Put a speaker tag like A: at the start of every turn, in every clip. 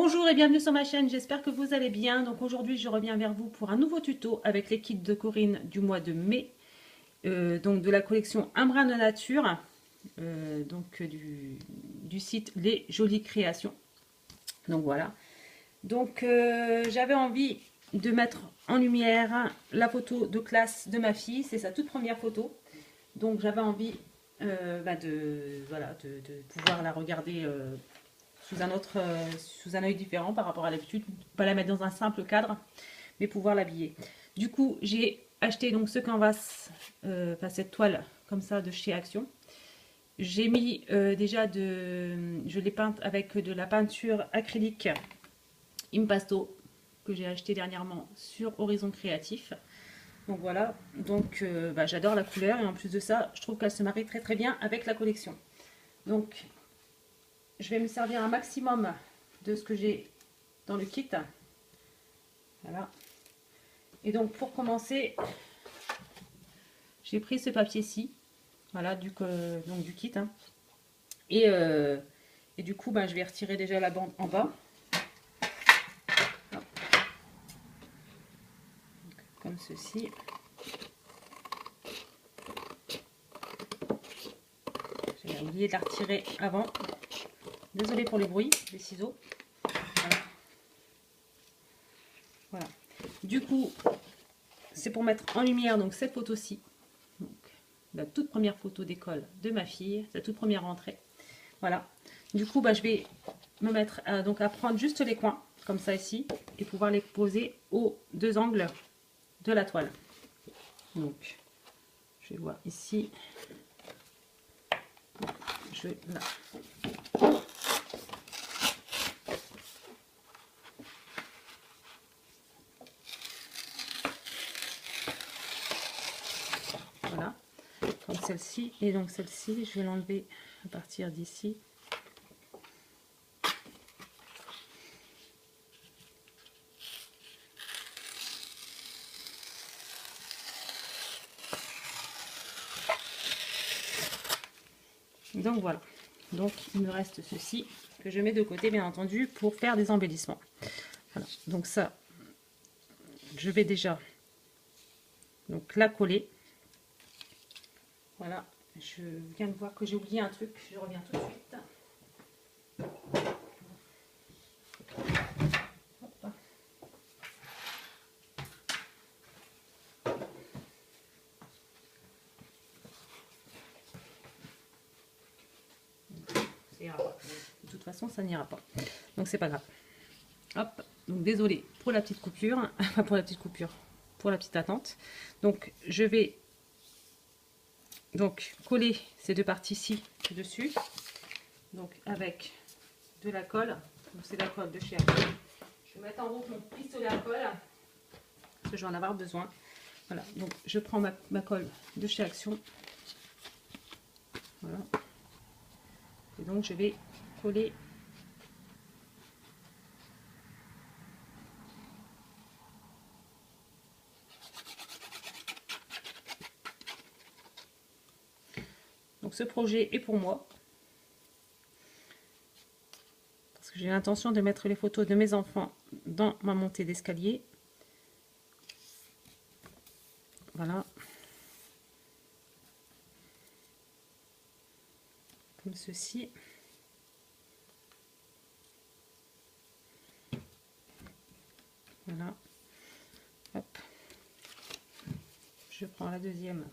A: Bonjour et bienvenue sur ma chaîne, j'espère que vous allez bien. Donc aujourd'hui je reviens vers vous pour un nouveau tuto avec les kits de Corinne du mois de mai. Donc de la collection Un brin de nature, du site Les Jolies Créations. Donc voilà. Donc j'avais envie de mettre en lumière la photo de classe de ma fille, c'est sa toute première photo. Donc j'avais envie de pouvoir la regarder sous un œil différent par rapport à l'habitude, pas la mettre dans un simple cadre, mais pouvoir l'habiller. Du coup, j'ai acheté donc ce canvas, cette toile comme ça de chez Action. J'ai mis je l'ai peinte avec de la peinture acrylique Impasto que j'ai acheté dernièrement sur Horizon Créatif. Donc voilà, j'adore la couleur et en plus de ça, je trouve qu'elle se marie très très bien avec la collection. Donc je vais me servir un maximum de ce que j'ai dans le kit. Voilà. Et donc pour commencer, j'ai pris ce papier-ci, voilà, du kit. Hein. Et du coup, je vais retirer déjà la bande en bas. Hop. Comme ceci. J'ai oublié de la retirer avant. Désolée pour le bruit des ciseaux. Voilà. Voilà. Du coup, c'est pour mettre en lumière donc cette photo-ci. La toute première photo d'école de ma fille, sa toute première rentrée. Voilà. Du coup, je vais me mettre à prendre juste les coins, comme ça ici, et pouvoir les poser aux deux angles de la toile. Donc, je vais voir ici. Là. Voilà, comme celle-ci. Et donc celle-ci, je vais l'enlever à partir d'ici. Donc voilà. Donc il me reste ceci que je mets de côté, bien entendu, pour faire des embellissements. Voilà. Donc ça, je vais déjà la coller. Voilà. Je viens de voir que j'ai oublié un truc. Je reviens tout de suite. Hop. Ça ira pas. De toute façon, ça n'ira pas. Donc c'est pas grave. Hop. Donc désolé pour la petite coupure. Enfin pour la petite coupure. Pour la petite attente. Donc je vais coller ces deux parties-ci dessus. Donc avec de la colle. Donc c'est la colle de chez Action. Je vais mettre en route mon pistolet à colle. Parce que je vais en avoir besoin. Voilà. Donc je prends ma colle de chez Action. Voilà. Et donc je vais coller donc ce projet est pour moi parce que j'ai l'intention de mettre les photos de mes enfants dans ma montée d'escalier. Voilà, comme ceci. Voilà. Hop. Je prends la deuxième.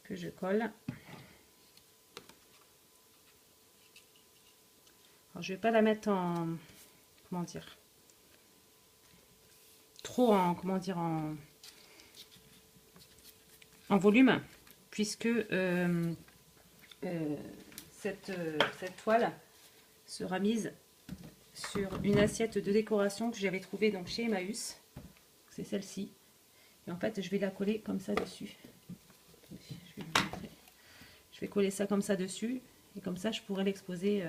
A: Que je colle. Alors, je vais pas la mettre en, comment dire, trop en, comment dire, en volume, puisque cette toile sera mise sur une assiette de décoration que j'avais trouvée donc chez Emmaüs. C'est celle-ci. Et en fait, je vais la coller comme ça dessus. Je vais coller ça comme ça dessus. Et comme ça, je pourrais l'exposer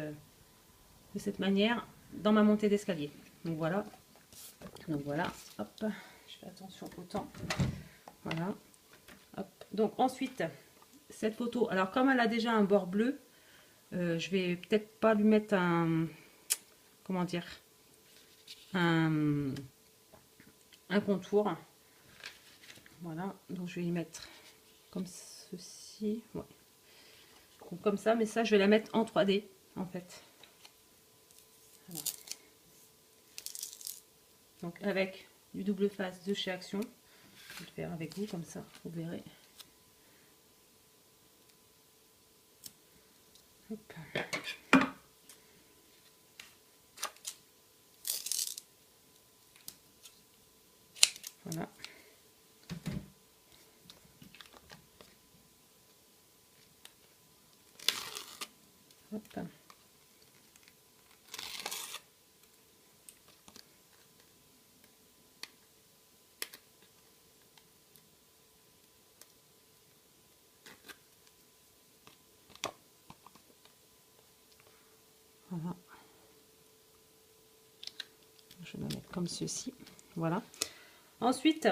A: de cette manière dans ma montée d'escalier. Donc voilà. Donc voilà. Hop. je fais attention au temps. Voilà. Hop. Donc ensuite, cette photo, alors comme elle a déjà un bord bleu, je vais peut-être pas lui mettre un, comment dire, un contour. Voilà, donc je vais y mettre comme ceci, ouais. Donc, comme ça, mais ça je vais la mettre en 3D en fait. Voilà. Donc avec du double face de chez Action, je vais le faire avec vous comme ça, vous verrez. Hop. Voilà. Hop. Voilà. Je vais la mettre comme ceci. Voilà. Ensuite,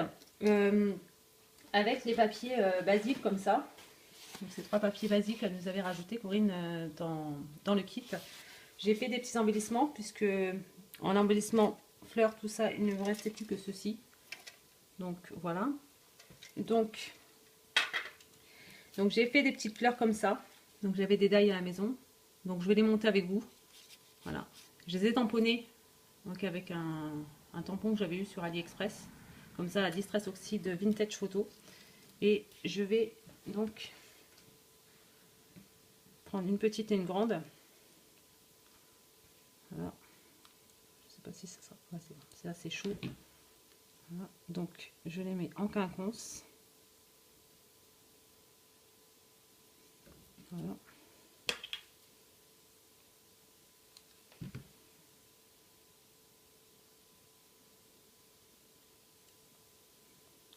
A: avec les papiers basiques comme ça, donc ces 3 papiers basiques qu'elle nous avait rajouté Corinne dans le kit, j'ai fait des petits embellissements puisque en embellissement fleurs tout ça il ne me restait plus que ceci. Donc voilà. Donc j'ai fait des petites fleurs comme ça. Donc j'avais des die à la maison. Donc je vais les monter avec vous. Voilà. Je les ai tamponnées donc avec un tampon que j'avais eu sur AliExpress. Comme ça, la Distress Oxide Vintage Photo. Et je vais donc prendre une petite et une grande. Voilà. Je sais pas si ça sera. Ouais, c'est assez chaud. Voilà. Donc je les mets en quinconce. Voilà.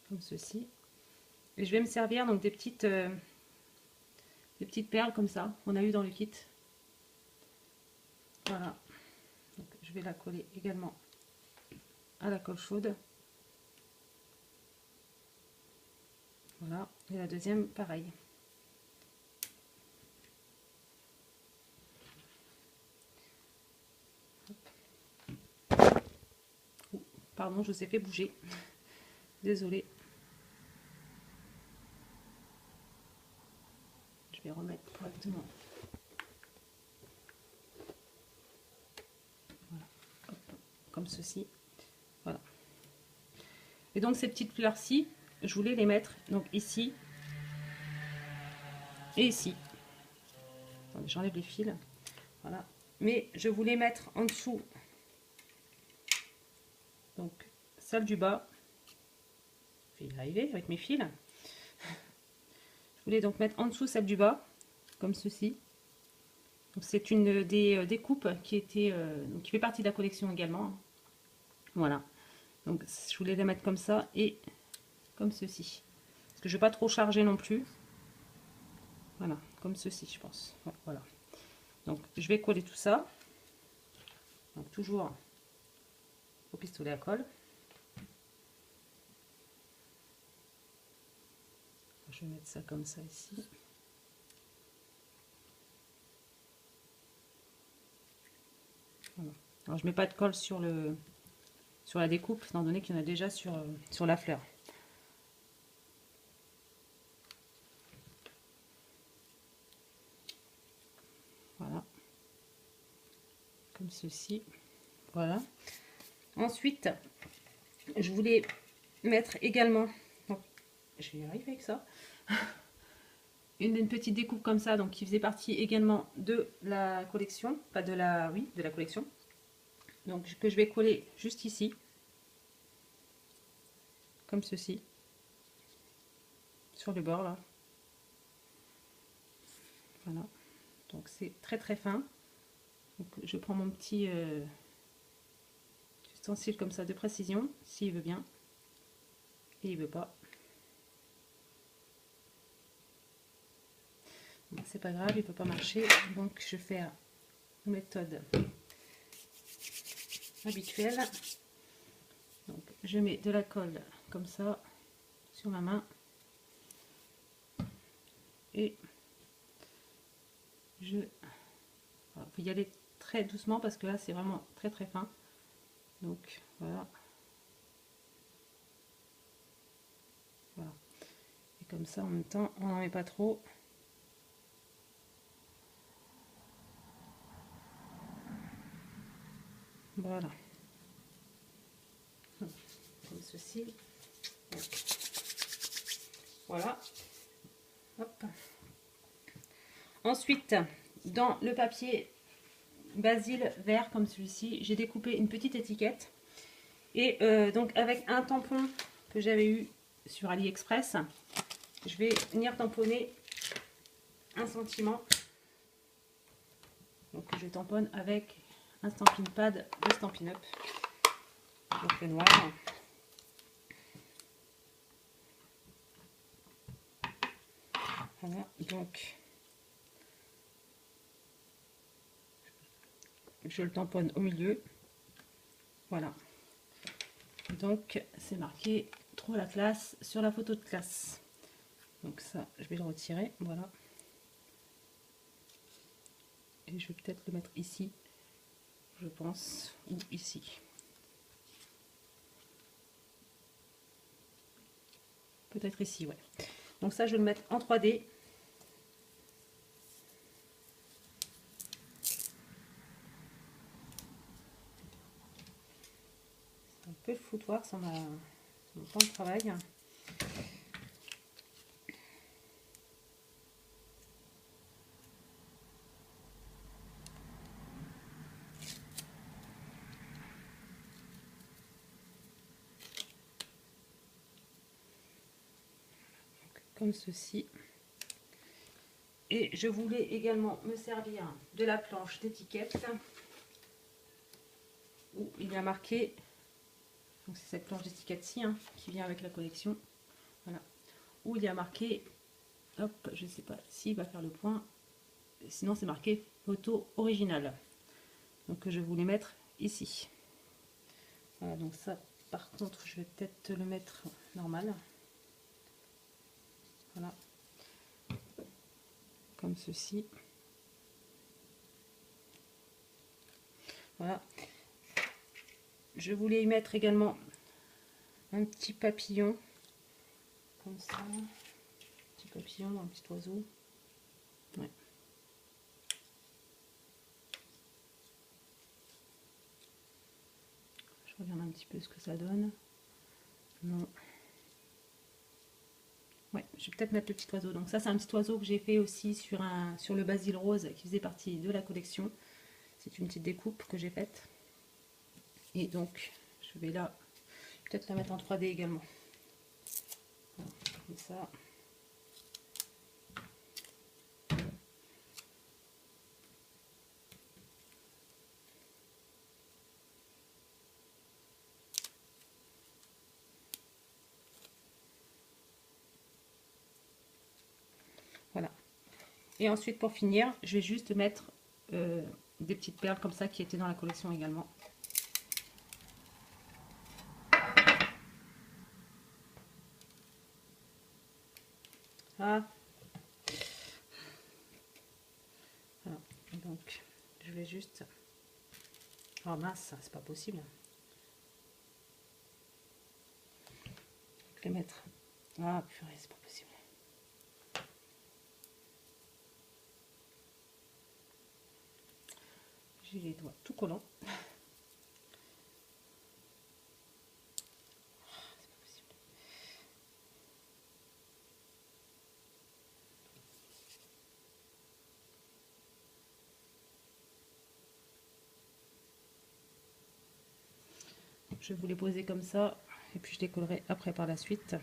A: Comme ceci. Et je vais me servir donc des petites perles comme ça qu'on a eu dans le kit. Voilà. Donc, je vais la coller également à la colle chaude. Voilà. Et la deuxième, pareil. Oh, pardon, je vous ai fait bouger. Désolée. Je vais remettre correctement. Voilà. Hop. Comme ceci. Voilà. Et donc ces petites fleurs-ci, je voulais les mettre donc ici et ici. J'enlève les fils. Voilà. Mais je voulais mettre en dessous. Donc celle du bas. Je vais y arriver avec mes fils. Je voulais donc mettre en dessous celle du bas, comme ceci. C'est une des coupes qui était qui fait partie de la collection également. Voilà. Donc je voulais les mettre comme ça et comme ceci. Parce que je ne vais pas trop charger non plus. Voilà, comme ceci, je pense. Voilà. Donc je vais coller tout ça. Donc toujours au pistolet à colle. Je vais mettre ça comme ça ici. Voilà. Alors je mets pas de colle sur la découpe, étant donné qu'il y en a déjà sur la fleur. Voilà. Comme ceci. Voilà. Ensuite, je voulais mettre également, donc, je vais y arriver avec ça, une petite découpe comme ça, donc qui faisait partie également de la collection, pas de la, oui, de la collection. Donc que je vais coller juste ici, comme ceci, sur le bord là. Voilà. Donc c'est très très fin. Donc je prends mon petit ustensile comme ça de précision, s'il veut bien, et il veut pas. C'est pas grave, il peut pas marcher. Donc je vais faire une méthode habituelle. Donc je mets de la colle comme ça sur ma main et je faut y aller très doucement parce que là c'est vraiment très très fin, donc voilà. Voilà, et comme ça en même temps on n'en met pas trop. Voilà, comme ceci. Voilà. Hop. Ensuite, dans le papier Basil vert comme celui-ci, j'ai découpé une petite étiquette. Et donc avec un tampon que j'avais eu sur AliExpress, je vais venir tamponner un sentiment. Donc je tamponne avec un Stampin' Pad de Stampin' Up. Donc le noir. Voilà, donc je le tamponne au milieu. Voilà. Donc c'est marqué trop la classe sur la photo de classe. Donc ça, je vais le retirer. Voilà. Et je vais peut-être le mettre ici, je pense, ou ici. Peut-être ici, ouais. Donc ça, je vais le mettre en 3D. C'est un peu le foutoir, ça m'a mon temps de travail. Comme ceci. Et je voulais également me servir de la planche d'étiquette où il y a marqué, donc c'est cette planche d'étiquette ci qui vient avec la collection, voilà, où il y a marqué, hop, je sais pas s'il va faire le point, sinon c'est marqué photo originale, donc je voulais mettre ici. Voilà, donc ça par contre je vais peut-être le mettre normal, voilà, comme ceci. Voilà, je voulais y mettre également un petit papillon comme ça, un petit papillon, un petit oiseau, ouais. Je regarde un petit peu ce que ça donne. Non, ouais, je vais peut-être mettre le petit oiseau. Donc ça c'est un petit oiseau que j'ai fait aussi sur le basil rose qui faisait partie de la collection. C'est une petite découpe que j'ai faite, et donc je vais là peut-être la mettre en 3D également. Voilà, comme ça. Voilà. Et ensuite pour finir, je vais juste mettre des petites perles comme ça qui étaient dans la collection également. Ah. Voilà. Donc je vais juste... Oh mince, c'est pas possible. Je vais mettre... Ah purée, c'est pas possible. J'ai les doigts tout collants. C'est pas possible. Je vais vous les poser comme ça et puis je les collerai après par la suite.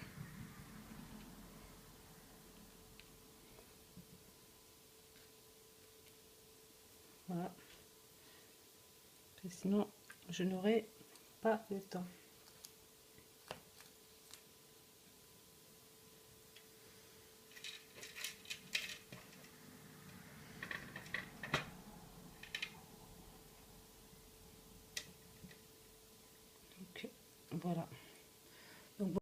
A: Voilà. Et sinon, je n'aurai pas le temps. Donc, voilà.